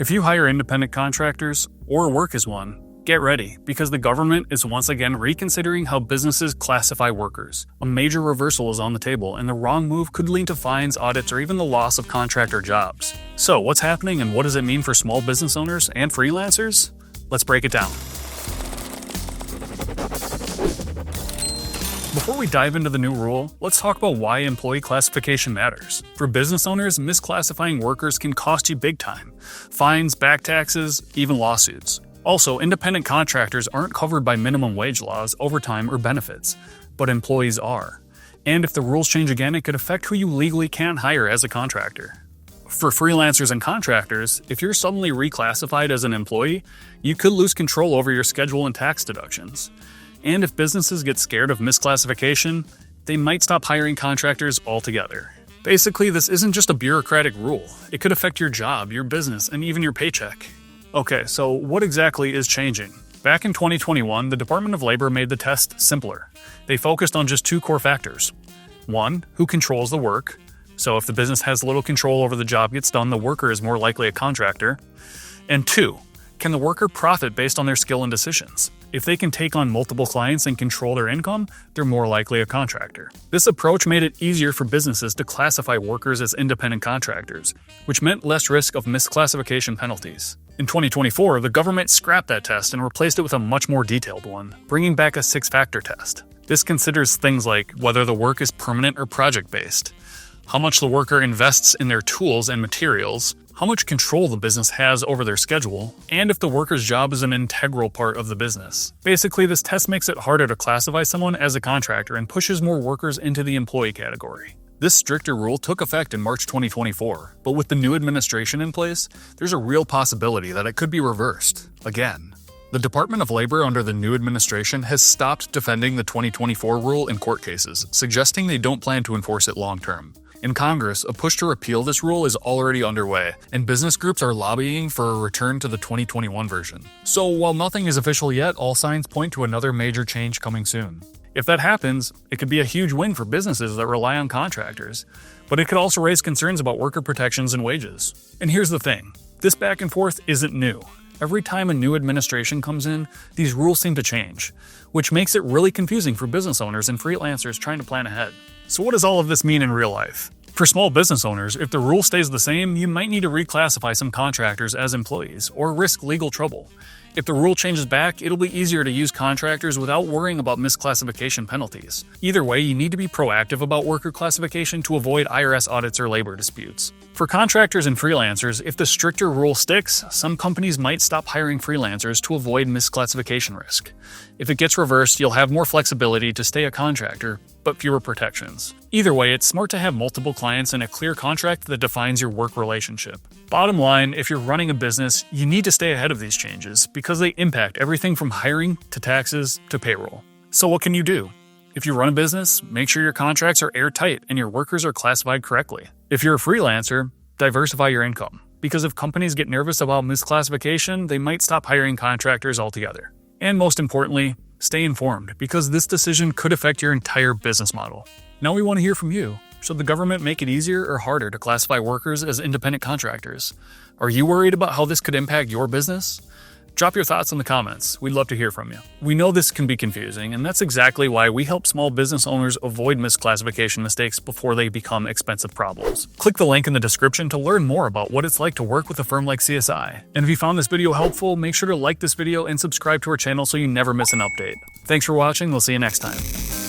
If you hire independent contractors or work as one, get ready, because the government is once again reconsidering how businesses classify workers. A major reversal is on the table, and the wrong move could lead to fines, audits, or even the loss of contractor jobs. So, what's happening and what does it mean for small business owners and freelancers? Let's break it down. Before we dive into the new rule, let's talk about why employee classification matters. For business owners, misclassifying workers can cost you big time. Fines, back taxes, even lawsuits. Also, independent contractors aren't covered by minimum wage laws, overtime, or benefits, but employees are. And if the rules change again, it could affect who you legally can hire as a contractor. For freelancers and contractors, if you're suddenly reclassified as an employee, you could lose control over your schedule and tax deductions. And if businesses get scared of misclassification, they might stop hiring contractors altogether. Basically, this isn't just a bureaucratic rule. It could affect your job, your business, and even your paycheck. Okay, so what exactly is changing? Back in 2021, the Department of Labor made the test simpler. They focused on just two core factors. One, who controls the work. So if the business has little control over the job gets done, the worker is more likely a contractor. And two, can the worker profit based on their skill and decisions? If they can take on multiple clients and control their income, they're more likely a contractor. This approach made it easier for businesses to classify workers as independent contractors, which meant less risk of misclassification penalties. In 2024, the government scrapped that test and replaced it with a much more detailed one, bringing back a 6-factor test. This considers things like whether the work is permanent or project-based, how much the worker invests in their tools and materials, how much control the business has over their schedule, and if the worker's job is an integral part of the business. Basically, this test makes it harder to classify someone as a contractor and pushes more workers into the employee category. This stricter rule took effect in March 2024, but with the new administration in place, there's a real possibility that it could be reversed again. The Department of Labor under the new administration has stopped defending the 2024 rule in court cases, suggesting they don't plan to enforce it long term. In Congress, a push to repeal this rule is already underway, and business groups are lobbying for a return to the 2021 version. So while nothing is official yet, all signs point to another major change coming soon. If that happens, it could be a huge win for businesses that rely on contractors, but it could also raise concerns about worker protections and wages. And here's the thing, this back and forth isn't new. Every time a new administration comes in, these rules seem to change, which makes it really confusing for business owners and freelancers trying to plan ahead. So what does all of this mean in real life? For small business owners, if the rule stays the same, you might need to reclassify some contractors as employees or risk legal trouble. If the rule changes back, it'll be easier to use contractors without worrying about misclassification penalties. Either way, you need to be proactive about worker classification to avoid IRS audits or labor disputes. For contractors and freelancers, if the stricter rule sticks, some companies might stop hiring freelancers to avoid misclassification risk. If it gets reversed, you'll have more flexibility to stay a contractor, but fewer protections. Either way, it's smart to have multiple clients and a clear contract that defines your work relationship. Bottom line, if you're running a business, you need to stay ahead of these changes because they impact everything from hiring to taxes to payroll. So what can you do? If you run a business, make sure your contracts are airtight and your workers are classified correctly. If you're a freelancer, diversify your income, because if companies get nervous about misclassification, they might stop hiring contractors altogether. And most importantly, stay informed, because this decision could affect your entire business model. Now we want to hear from you. Should the government make it easier or harder to classify workers as independent contractors? Are you worried about how this could impact your business? Drop your thoughts in the comments. We'd love to hear from you. We know this can be confusing, and that's exactly why we help small business owners avoid misclassification mistakes before they become expensive problems. Click the link in the description to learn more about what it's like to work with a firm like CSI. And if you found this video helpful, make sure to like this video and subscribe to our channel so you never miss an update. Thanks for watching. We'll see you next time.